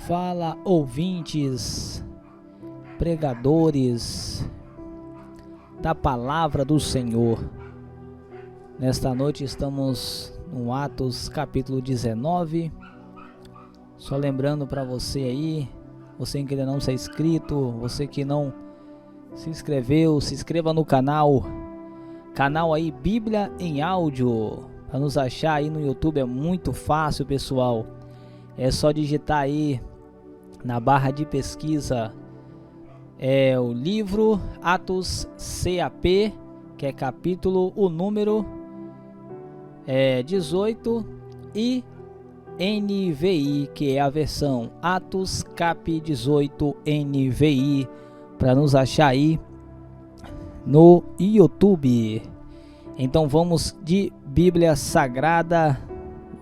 Fala, ouvintes, pregadores da palavra do Senhor. Nesta noite estamos no Atos capítulo 19. Só lembrando para você aí, você que ainda não está inscrito, você que não se inscreveu, se inscreva no canal aí Bíblia em Áudio. Para nos achar aí no YouTube é muito fácil, pessoal. É só digitar aí na barra de pesquisa o livro Atos CAP, que é capítulo, o número 18, e NVI, que é a versão Atos Cap 18 NVI, para nos achar aí no YouTube. Então vamos de Bíblia Sagrada,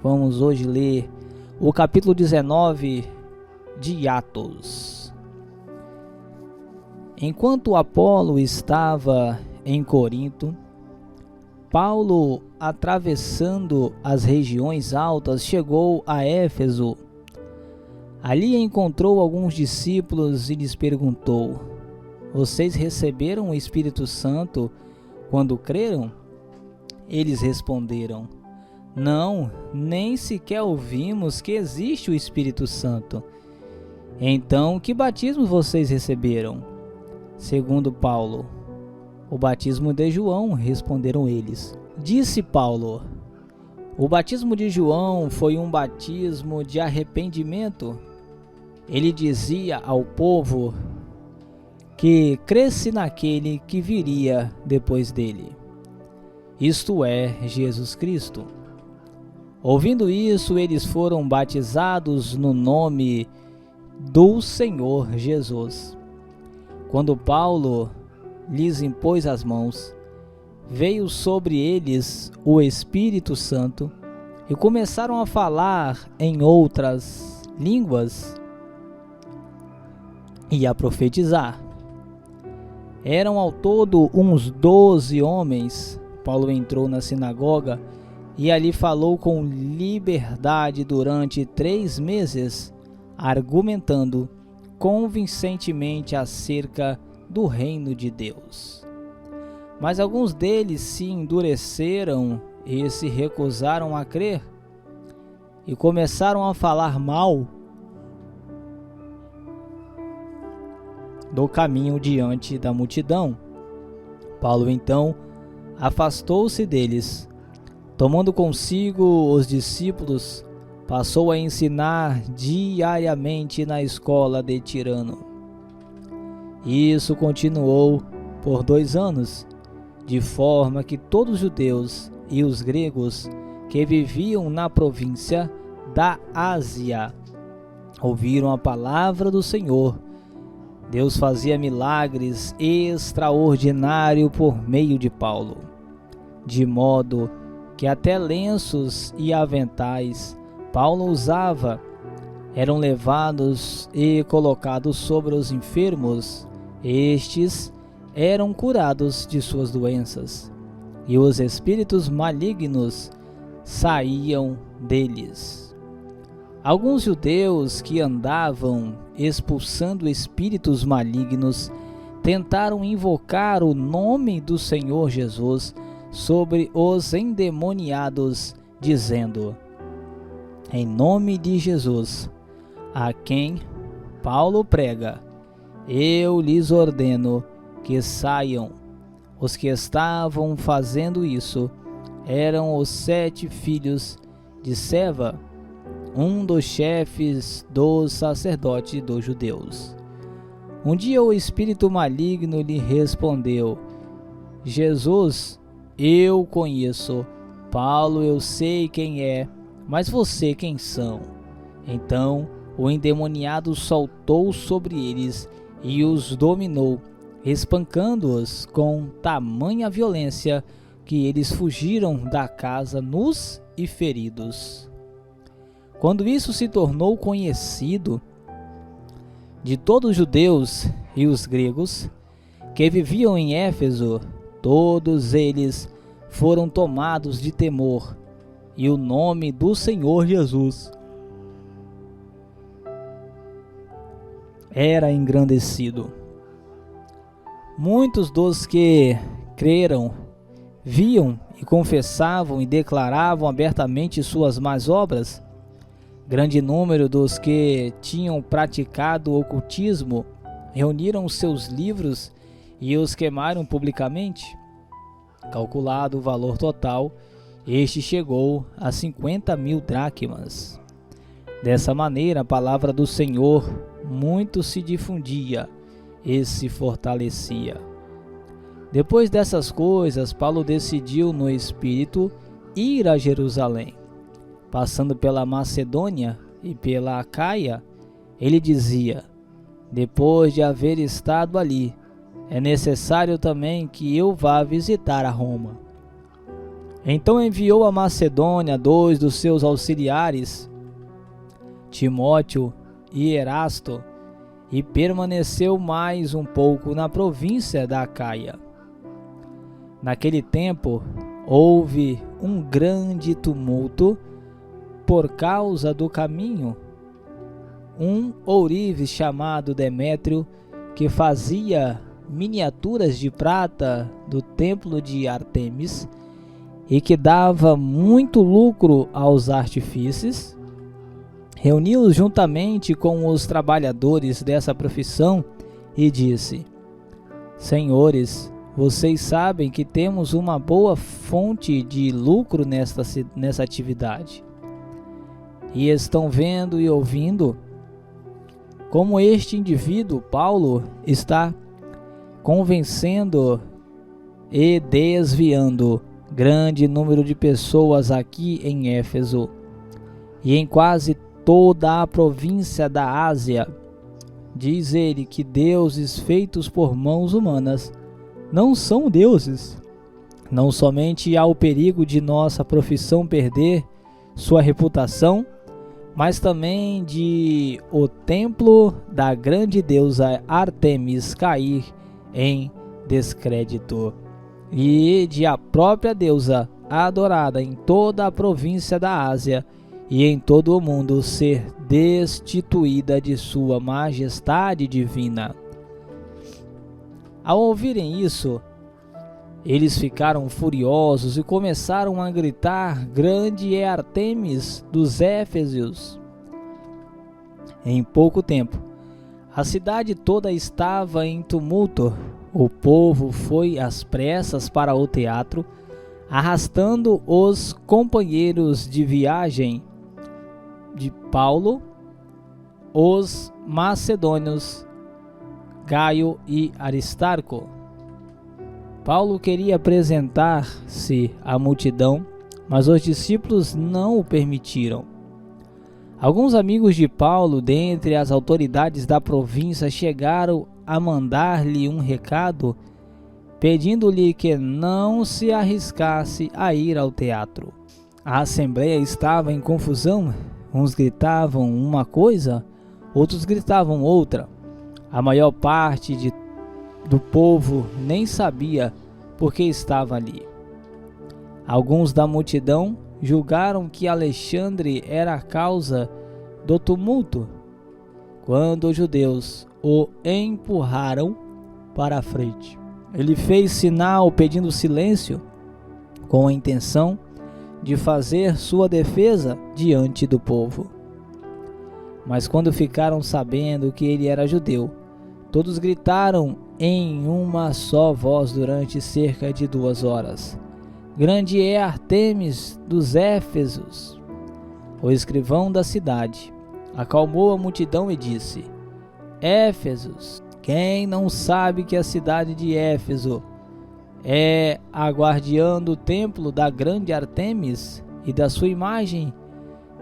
vamos hoje ler o capítulo 19 de Atos. Enquanto Apolo estava em Corinto, Paulo, atravessando as regiões altas, chegou a Éfeso. Ali encontrou alguns discípulos e lhes perguntou: "Vocês receberam o Espírito Santo quando creram?" Eles responderam: "Não, nem sequer ouvimos que existe o Espírito Santo." "Então, que batismo vocês receberam?" "Segundo Paulo, o batismo de João," responderam eles. Disse Paulo: "O batismo de João foi um batismo de arrependimento. Ele dizia ao povo que cresce naquele que viria depois dele, isto é, Jesus Cristo." Ouvindo isso, eles foram batizados no nome do Senhor Jesus. Quando Paulo lhes impôs as mãos, veio sobre eles o Espírito Santo e começaram a falar em outras línguas e a profetizar. Eram ao todo uns 12 homens. Paulo entrou na sinagoga e ali falou com liberdade durante 3 meses, argumentando convincentemente acerca do reino de Deus. Mas alguns deles se endureceram e se recusaram a crer, e começaram a falar mal do caminho diante da multidão. Paulo então afastou-se deles. Tomando consigo os discípulos, passou a ensinar diariamente na escola de Tirano. Isso continuou por 2 anos, de forma que todos os judeus e os gregos que viviam na província da Ásia ouviram a palavra do Senhor. Deus fazia milagres extraordinários por meio de Paulo, de modo que até lenços e aventais Paulo usava eram levados e colocados sobre os enfermos. Estes eram curados de suas doenças, e os espíritos malignos saíam deles. Alguns judeus que andavam expulsando espíritos malignos tentaram invocar o nome do Senhor Jesus sobre os endemoniados, dizendo: "Em nome de Jesus, a quem Paulo prega, eu lhes ordeno que saiam." Os que estavam fazendo isso eram os 7 filhos de Seva, um dos chefes dos sacerdotes dos judeus. Um dia o espírito maligno lhe respondeu: "Jesus, eu conheço. Paulo, eu sei quem é, mas você quem são?" Então o endemoniado saltou sobre eles e os dominou, espancando-os com tamanha violência que eles fugiram da casa nus e feridos. Quando isso se tornou conhecido de todos os judeus e os gregos que viviam em Éfeso, todos eles foram tomados de temor, e o nome do Senhor Jesus era engrandecido. Muitos dos que creram viam e confessavam e declaravam abertamente suas más obras. Grande número dos que tinham praticado o ocultismo reuniram seus livros e os queimaram publicamente. Calculado o valor total, este chegou a 50.000 dracmas. Dessa maneira, a palavra do Senhor muito se difundia e se fortalecia. Depois dessas coisas, Paulo decidiu no Espírito ir a Jerusalém. Passando pela Macedônia e pela Acaia, ele dizia: depois de haver estado ali, é necessário também que eu vá visitar a Roma. Então enviou a Macedônia 2 dos seus auxiliares, Timóteo e Erasto, e permaneceu mais um pouco na província da Acaia. Naquele tempo, houve um grande tumulto por causa do caminho. Um ourives chamado Demétrio, que fazia miniaturas de prata do templo de Ártemis e que dava muito lucro aos artífices, reuniu-os juntamente com os trabalhadores dessa profissão e disse: Senhores, vocês sabem que temos uma boa fonte de lucro nessa atividade. E estão vendo e ouvindo como este indivíduo, Paulo, está convencendo e desviando grande número de pessoas aqui em Éfeso e em quase toda a província da Ásia. Diz ele que deuses feitos por mãos humanas não são deuses. Não somente há o perigo de nossa profissão perder sua reputação, mas também de o templo da grande deusa Ártemis cair em descrédito, e de a própria deusa adorada em toda a província da Ásia e em todo o mundo ser destituída de sua majestade divina. Ao ouvirem isso, eles ficaram furiosos e começaram a gritar: grande é Ártemis dos Éfesos! Em pouco tempo, a cidade toda estava em tumulto. O povo foi às pressas para o teatro, arrastando os companheiros de viagem de Paulo, os macedônios Gaio e Aristarco. Paulo queria apresentar-se à multidão, mas os discípulos não o permitiram. Alguns amigos de Paulo, dentre as autoridades da província, chegaram a mandar-lhe um recado, pedindo-lhe que não se arriscasse a ir ao teatro. A assembleia estava em confusão, uns gritavam uma coisa, outros gritavam outra. A maior parte do povo nem sabia por que estava ali. Alguns da multidão julgaram que Alexandre era a causa do tumulto, quando os judeus o empurraram para a frente. Ele fez sinal pedindo silêncio, com a intenção de fazer sua defesa diante do povo. Mas quando ficaram sabendo que ele era judeu, todos gritaram em uma só voz durante cerca de 2 horas: grande é Ártemis dos Éfesos! O escrivão da cidade acalmou a multidão e disse: Éfesos, quem não sabe que a cidade de Éfeso é a guardiã do templo da grande Ártemis e da sua imagem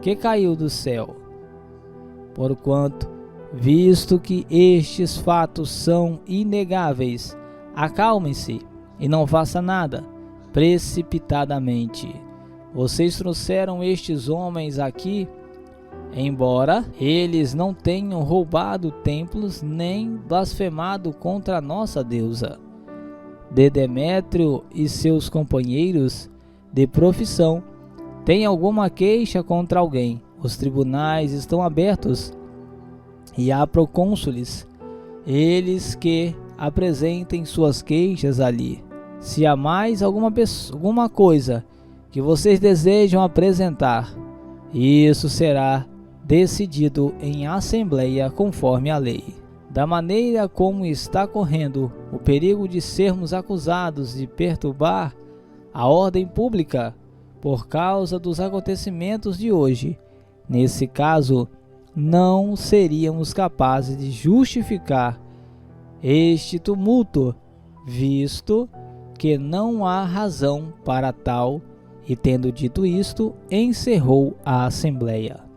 que caiu do céu? Porquanto, visto que estes fatos são inegáveis, acalmem-se e não faça nada precipitadamente. Vocês trouxeram estes homens aqui, embora eles não tenham roubado templos nem blasfemado contra a nossa deusa. De Demétrio e seus companheiros de profissão, tem alguma queixa contra alguém? Os tribunais estão abertos e a procônsules, eles que apresentem suas queixas ali. Se há mais alguma coisa que vocês desejam apresentar, isso será decidido em assembleia conforme a lei. Da maneira como está correndo o perigo de sermos acusados de perturbar a ordem pública por causa dos acontecimentos de hoje, nesse caso, não seríamos capazes de justificar este tumulto, visto que não há razão para tal, e tendo dito isto, encerrou a assembleia.